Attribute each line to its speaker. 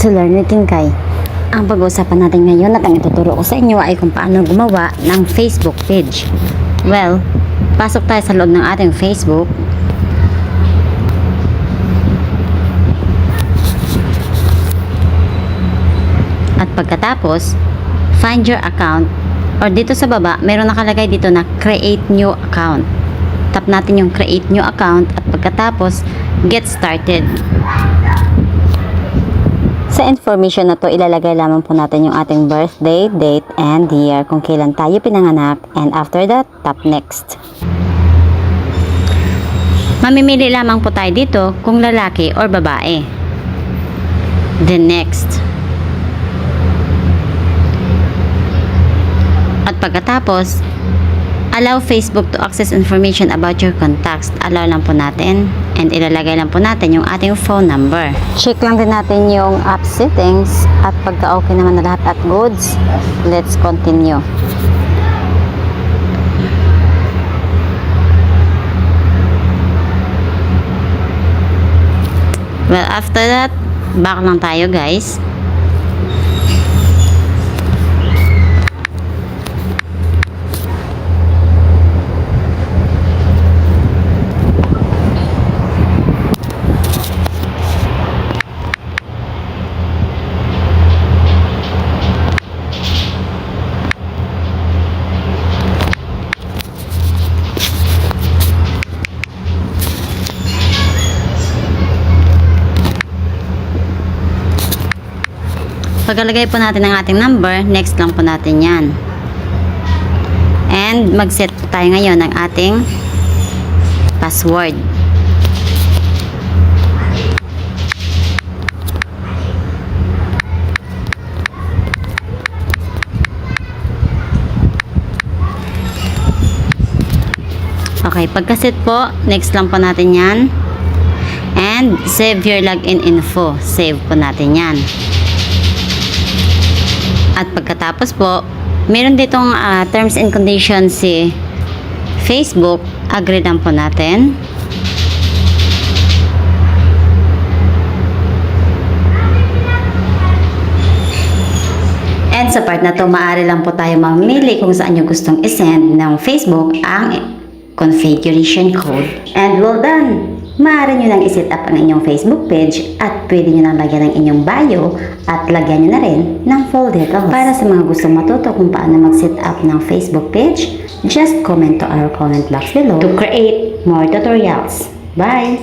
Speaker 1: to Learn with Kinkay. Ang pag-uusapan natin ngayon at ang ituturo ko sa inyo ay kung paano gumawa ng Facebook page. Well, pasok tayo sa loob ng ating Facebook. At pagkatapos, find your account, or dito sa baba, meron nakalagay dito na create new account. Tap natin yung create new account at pagkatapos, get started. Sa information na to, ilalagay lamang po natin yung ating birthday, date, and year kung kailan tayo pinanganak, and after that, tap next. Mamimili lamang po tayo dito kung lalaki or babae. Then next. At pagkatapos, allow Facebook to access information about your contacts. Allow lang po natin and ilalagay lang po natin yung ating phone number. Check lang din natin yung app settings at pagka okay naman na lahat at goods, let's continue. Well, after that, back lang tayo guys. Pagkalagay po natin ang ating number, next lang po natin yan. And mag-set po tayo ngayon ng ating password. Okay, pagka-set po, next lang po natin yan. And save your login info. Save po natin yan. At pagkatapos po, meron ditong terms and conditions si Facebook. Agree lang po natin. And sa part na to, maaari lang po tayo mamili kung saan nyo gustong isend ng Facebook ang configuration code. And well done! Maaari nyo nang iset up ang inyong Facebook page at pwede nyo nang lagyan ng inyong bio at lagyan nyo na rin ng full details. Para sa mga gustong matuto kung paano mag-set up ng Facebook page, just comment to our comment box below to create more tutorials. Bye!